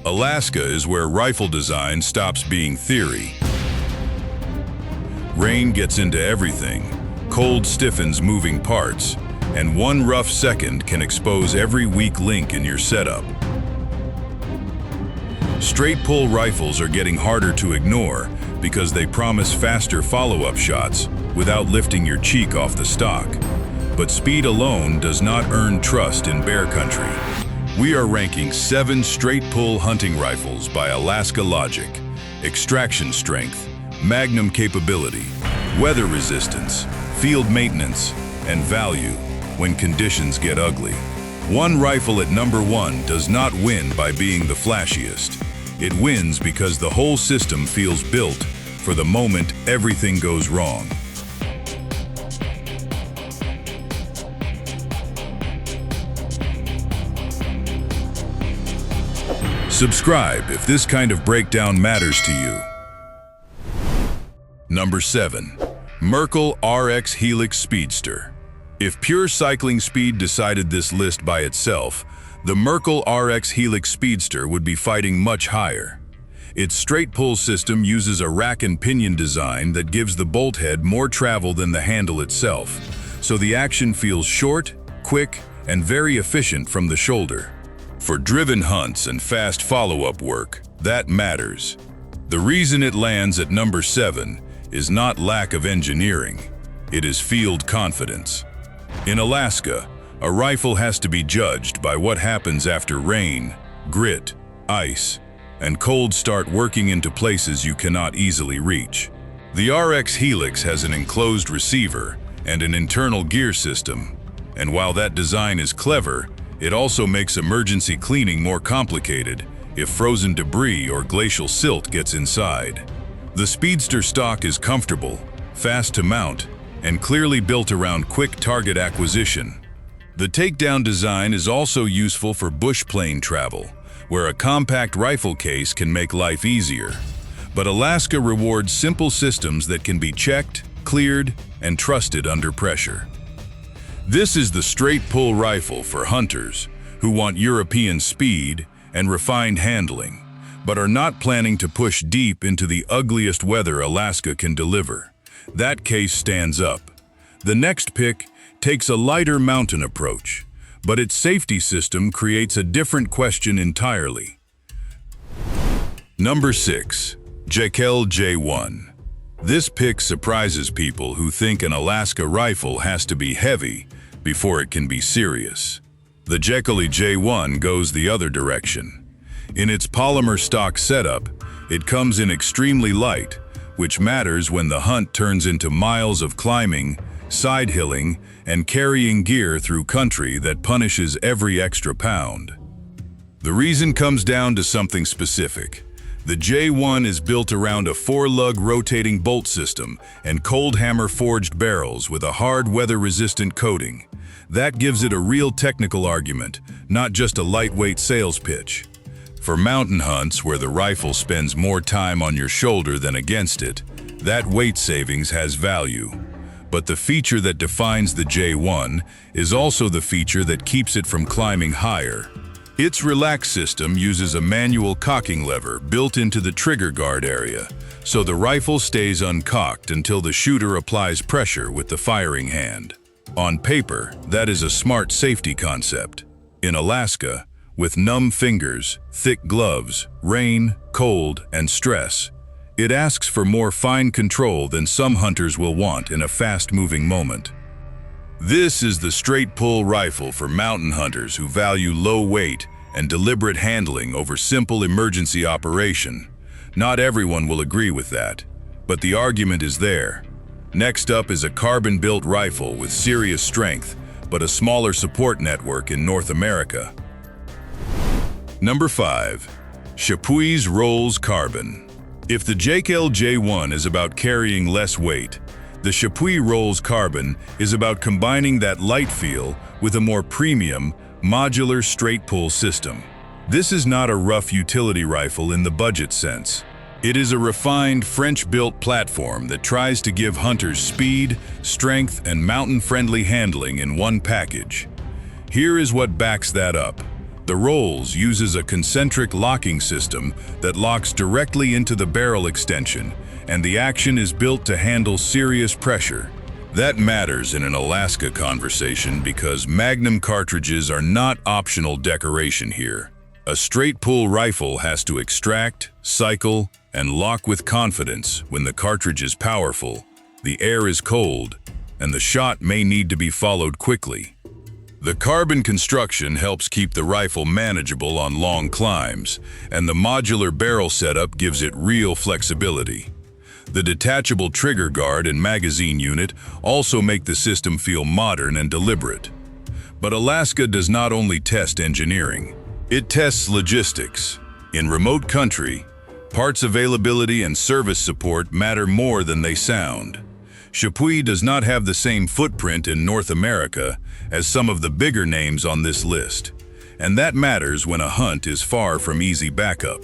Alaska is where rifle design stops being theory. Rain gets into everything, cold stiffens moving parts, and one rough second can expose every weak link in your setup. Straight pull rifles are getting harder to ignore because they promise faster follow-up shots without lifting your cheek off the stock. But speed alone does not earn trust in bear country. We are ranking 7 straight pull hunting rifles by Alaska logic: extraction strength, magnum capability, weather resistance, field maintenance, and value when conditions get ugly. One rifle at number 1 does not win by being the flashiest. It wins because the whole system feels built for the moment everything goes wrong. Subscribe if this kind of breakdown matters to you. Number 7. Merkel RX Helix Speedster. If pure cycling speed decided this list by itself, the Merkel RX Helix Speedster would be fighting much higher. Its straight pull system uses a rack and pinion design that gives the bolt head more travel than the handle itself, so the action feels short, quick, and very efficient from the shoulder. For driven hunts and fast follow-up work, that matters. The reason it lands at number 7 is not lack of engineering, it is field confidence. In Alaska, a rifle has to be judged by what happens after rain, grit, ice, and cold start working into places you cannot easily reach. The RX Helix has an enclosed receiver and an internal gear system, and while that design is clever, it also makes emergency cleaning more complicated if frozen debris or glacial silt gets inside. The Speedster stock is comfortable, fast to mount, and clearly built around quick target acquisition. The takedown design is also useful for bush plane travel, where a compact rifle case can make life easier. But Alaska rewards simple systems that can be checked, cleared, and trusted under pressure. This is the straight pull rifle for hunters who want European speed and refined handling, but are not planning to push deep into the ugliest weather Alaska can deliver. That case stands up. The next pick takes a lighter mountain approach, but its safety system creates a different question entirely. Number 6. Jakele J1. This pick surprises people who think an Alaska rifle has to be heavy before it can be serious. The Jakele J1 goes the other direction. In its polymer stock setup, it comes in extremely light, which matters when the hunt turns into miles of climbing, side-hilling, and carrying gear through country that punishes every extra pound. The reason comes down to something specific. The J1 is built around a 4-lug rotating bolt system and cold hammer forged barrels with a hard weather-resistant coating. That gives it a real technical argument, not just a lightweight sales pitch. For mountain hunts where the rifle spends more time on your shoulder than against it, that weight savings has value. But the feature that defines the J1 is also the feature that keeps it from climbing higher. Its relax system uses a manual cocking lever built into the trigger guard area, so the rifle stays uncocked until the shooter applies pressure with the firing hand. On paper, that is a smart safety concept. In Alaska, with numb fingers, thick gloves, rain, cold, and stress, it asks for more fine control than some hunters will want in a fast-moving moment. This is the straight pull rifle for mountain hunters who value low weight and deliberate handling over simple emergency operation. Not everyone will agree with that, but the argument is there. Next up is a carbon-built rifle with serious strength, but a smaller support network in North America. Number 5. Chapuis Rolls Carbon. If the Jakele J1 is about carrying less weight, the Chapuis Rolls Carbon is about combining that light feel with a more premium, modular straight pull system. This is not a rough utility rifle in the budget sense. It is a refined French-built platform that tries to give hunters speed, strength, and mountain-friendly handling in one package. Here is what backs that up. The rolls uses a concentric locking system that locks directly into the barrel extension, and the action is built to handle serious pressure. That matters in an Alaska conversation because Magnum cartridges are not optional decoration here. A straight pull rifle has to extract, cycle, and lock with confidence when the cartridge is powerful, the air is cold, and the shot may need to be followed quickly. The carbon construction helps keep the rifle manageable on long climbs, and the modular barrel setup gives it real flexibility. The detachable trigger guard and magazine unit also make the system feel modern and deliberate. But Alaska does not only test engineering, it tests logistics. In remote country, parts availability and service support matter more than they sound. Chapuis does not have the same footprint in North America as some of the bigger names on this list, and that matters when a hunt is far from easy backup.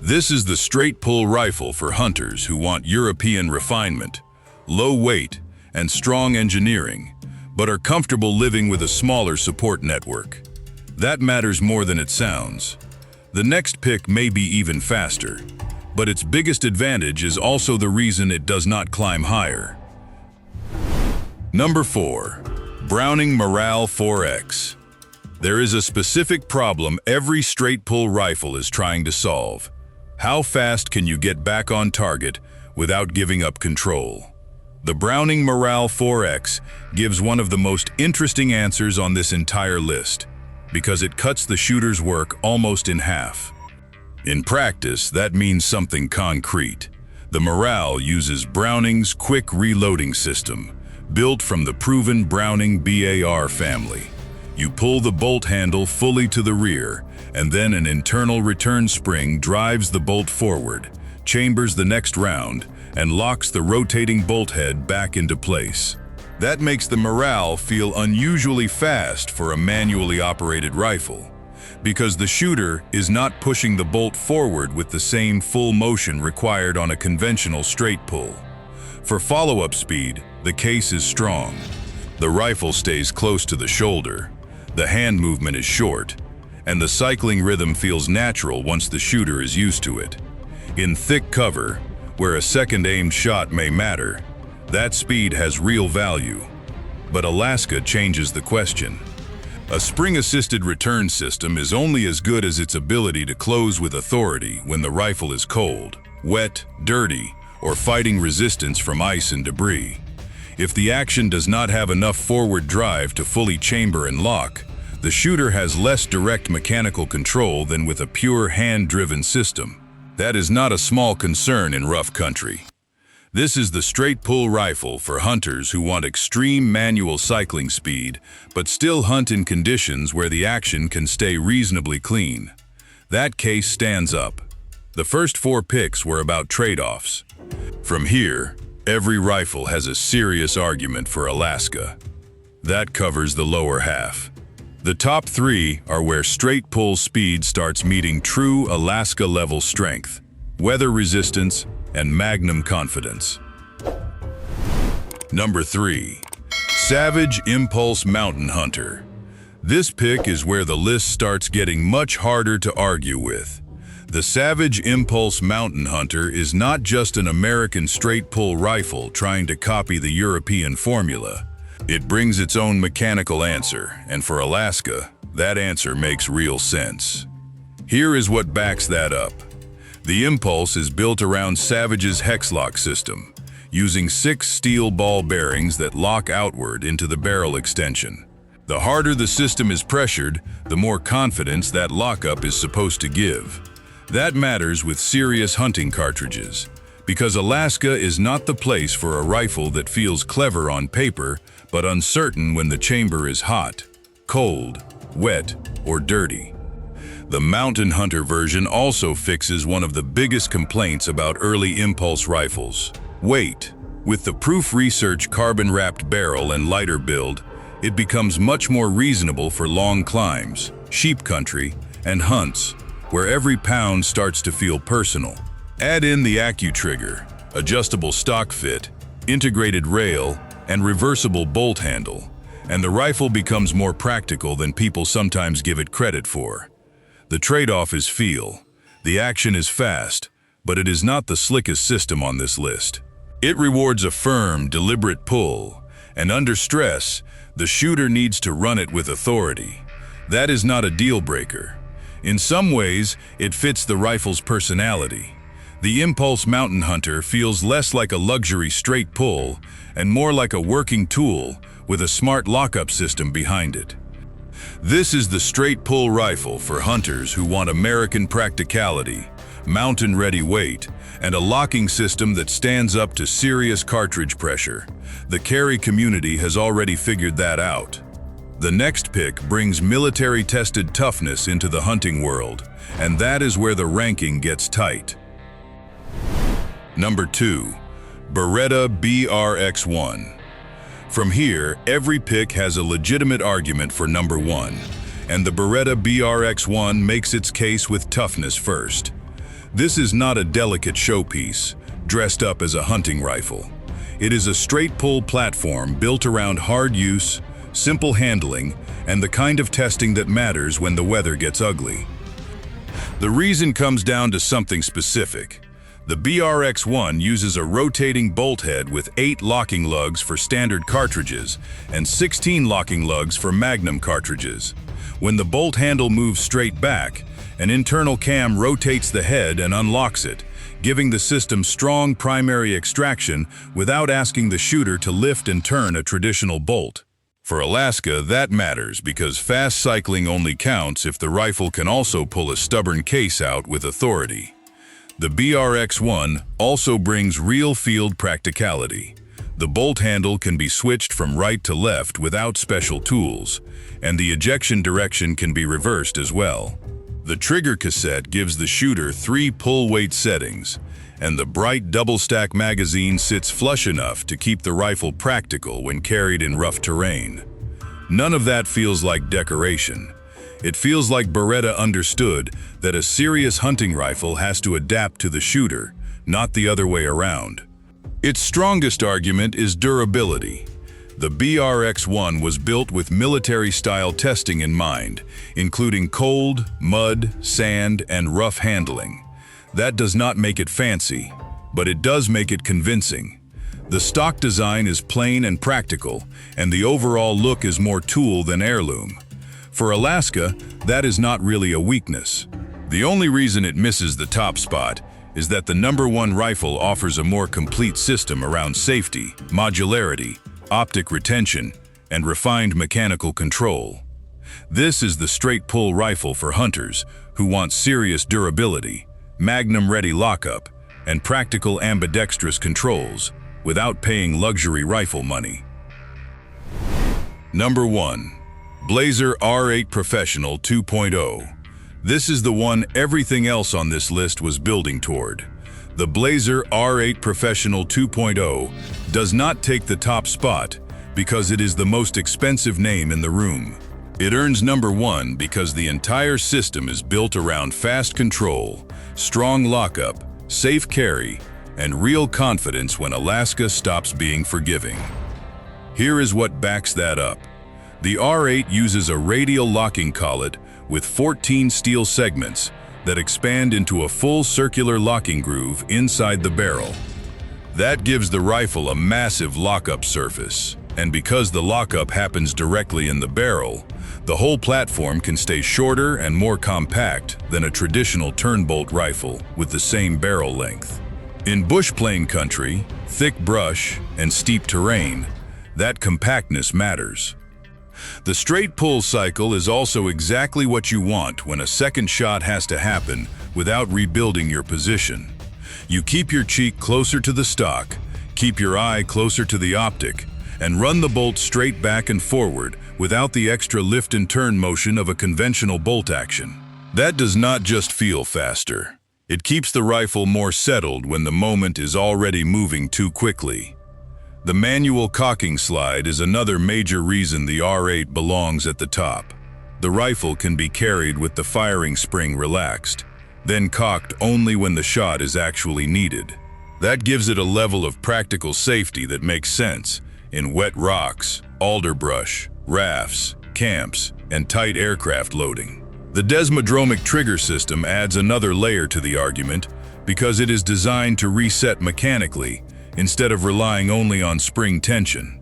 This is the straight pull rifle for hunters who want European refinement, low weight, and strong engineering, but are comfortable living with a smaller support network. That matters more than it sounds. The next pick may be even faster, but its biggest advantage is also the reason it does not climb higher. Number 4. Browning Maral 4X. There is a specific problem every straight pull rifle is trying to solve. How fast can you get back on target without giving up control? The Browning Maral 4X gives one of the most interesting answers on this entire list, because it cuts the shooter's work almost in half. In practice, that means something concrete. The Maral uses Browning's quick reloading system, built from the proven Browning BAR family. You pull the bolt handle fully to the rear, and then an internal return spring drives the bolt forward, chambers the next round, and locks the rotating bolt head back into place. That makes the Maral feel unusually fast for a manually operated rifle, because the shooter is not pushing the bolt forward with the same full motion required on a conventional straight pull. For follow-up speed, the case is strong. The rifle stays close to the shoulder, the hand movement is short, and the cycling rhythm feels natural once the shooter is used to it. In thick cover, where a second aimed shot may matter, that speed has real value. But Alaska changes the question. A spring-assisted return system is only as good as its ability to close with authority when the rifle is cold, wet, dirty, or fighting resistance from ice and debris. If the action does not have enough forward drive to fully chamber and lock, the shooter has less direct mechanical control than with a pure hand-driven system. That is not a small concern in rough country. This is the straight pull rifle for hunters who want extreme manual cycling speed, but still hunt in conditions where the action can stay reasonably clean. That case stands up. The first 4 picks were about trade-offs. From here, every rifle has a serious argument for Alaska. That covers the lower half. The top 3 are where straight pull speed starts meeting true Alaska-level strength, weather resistance, and magnum confidence. Number 3. Savage Impulse Mountain Hunter. This pick is where the list starts getting much harder to argue with. The Savage Impulse Mountain Hunter is not just an American straight-pull rifle trying to copy the European formula. It brings its own mechanical answer, and for Alaska, that answer makes real sense. Here is what backs that up. The Impulse is built around Savage's Hexlock system, using 6 steel ball bearings that lock outward into the barrel extension. The harder the system is pressured, the more confidence that lockup is supposed to give. That matters with serious hunting cartridges, because Alaska is not the place for a rifle that feels clever on paper, but uncertain when the chamber is hot, cold, wet, or dirty. The Mountain Hunter version also fixes one of the biggest complaints about early impulse rifles: weight. With the Proof Research carbon-wrapped barrel and lighter build, it becomes much more reasonable for long climbs, sheep country, and hunts, where every pound starts to feel personal. Add in the AccuTrigger, adjustable stock fit, integrated rail, and reversible bolt handle, and the rifle becomes more practical than people sometimes give it credit for. The trade-off is feel. The action is fast, but it is not the slickest system on this list. It rewards a firm, deliberate pull, and under stress, the shooter needs to run it with authority. That is not a deal-breaker. In some ways, it fits the rifle's personality. The Impulse Mountain Hunter feels less like a luxury straight pull and more like a working tool with a smart lockup system behind it. This is the straight pull rifle for hunters who want American practicality, mountain-ready weight, and a locking system that stands up to serious cartridge pressure. The carry community has already figured that out. The next pick brings military-tested toughness into the hunting world, and that is where the ranking gets tight. Number 2. Beretta BRX1. From here, every pick has a legitimate argument for number 1, and the Beretta BRX1 makes its case with toughness first. This is not a delicate showpiece, dressed up as a hunting rifle. It is a straight-pull platform built around hard use, simple handling, and the kind of testing that matters when the weather gets ugly. The reason comes down to something specific. The BRX1 uses a rotating bolt head with 8 locking lugs for standard cartridges and 16 locking lugs for Magnum cartridges. When the bolt handle moves straight back, an internal cam rotates the head and unlocks it, giving the system strong primary extraction without asking the shooter to lift and turn a traditional bolt. For Alaska, that matters because fast cycling only counts if the rifle can also pull a stubborn case out with authority. The BRX1 also brings real field practicality. The bolt handle can be switched from right to left without special tools, and the ejection direction can be reversed as well. The trigger cassette gives the shooter 3 pull weight settings, and the bright double-stack magazine sits flush enough to keep the rifle practical when carried in rough terrain. None of that feels like decoration. It feels like Beretta understood that a serious hunting rifle has to adapt to the shooter, not the other way around. Its strongest argument is durability. The BRX1 was built with military-style testing in mind, including cold, mud, sand, and rough handling. That does not make it fancy, but it does make it convincing. The stock design is plain and practical, and the overall look is more tool than heirloom. For Alaska, that is not really a weakness. The only reason it misses the top spot is that the number 1 rifle offers a more complete system around safety, modularity, optic retention, and refined mechanical control. This is the straight-pull rifle for hunters who want serious durability, Magnum-ready lockup, and practical ambidextrous controls without paying luxury rifle money. Number 1. Blaser R8 Professional 2.0. This is the one everything else on this list was building toward. The Blaser R8 Professional 2.0 does not take the top spot because it is the most expensive name in the room. It earns number 1 because the entire system is built around fast control, strong lockup, safe carry, and real confidence when Alaska stops being forgiving. Here is what backs that up. The R8 uses a radial locking collet with 14 steel segments that expand into a full circular locking groove inside the barrel. That gives the rifle a massive lockup surface, and because the lockup happens directly in the barrel, the whole platform can stay shorter and more compact than a traditional turnbolt rifle with the same barrel length. In bush plain country, thick brush, and steep terrain, that compactness matters. The straight pull cycle is also exactly what you want when a second shot has to happen without rebuilding your position. You keep your cheek closer to the stock, keep your eye closer to the optic, and run the bolt straight back and forward without the extra lift and turn motion of a conventional bolt action. That does not just feel faster. It keeps the rifle more settled when the moment is already moving too quickly. The manual cocking slide is another major reason the R8 belongs at the top. The rifle can be carried with the firing spring relaxed, then cocked only when the shot is actually needed. That gives it a level of practical safety that makes sense in wet rocks, alder brush, rafts, camps, and tight aircraft loading. The desmodromic trigger system adds another layer to the argument because it is designed to reset mechanically instead of relying only on spring tension.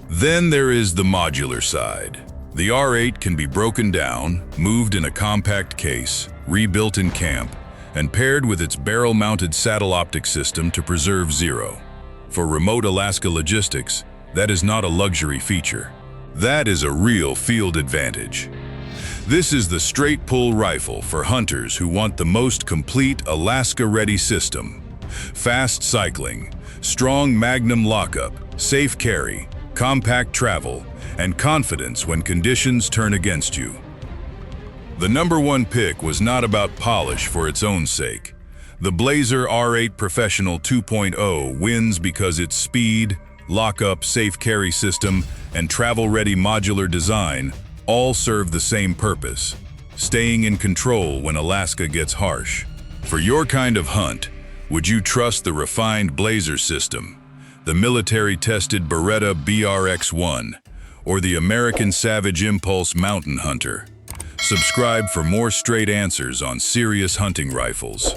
Then there is the modular side. The R8 can be broken down, moved in a compact case, rebuilt in camp, and paired with its barrel-mounted saddle optic system to preserve zero. For remote Alaska logistics, that is not a luxury feature. That is a real field advantage. This is the straight pull rifle for hunters who want the most complete Alaska-ready system. Fast cycling, strong magnum lockup, safe carry, compact travel, and confidence when conditions turn against you. The number one pick was not about polish for its own sake. The Blaser R8 Professional 2.0 wins because its speed, lockup, safe carry system, and travel-ready modular design all serve the same purpose: staying in control when Alaska gets harsh. For your kind of hunt, would you trust the refined Blaser system, the military-tested Beretta BRX1, or the American Savage Impulse Mountain Hunter? Subscribe for more straight answers on serious hunting rifles.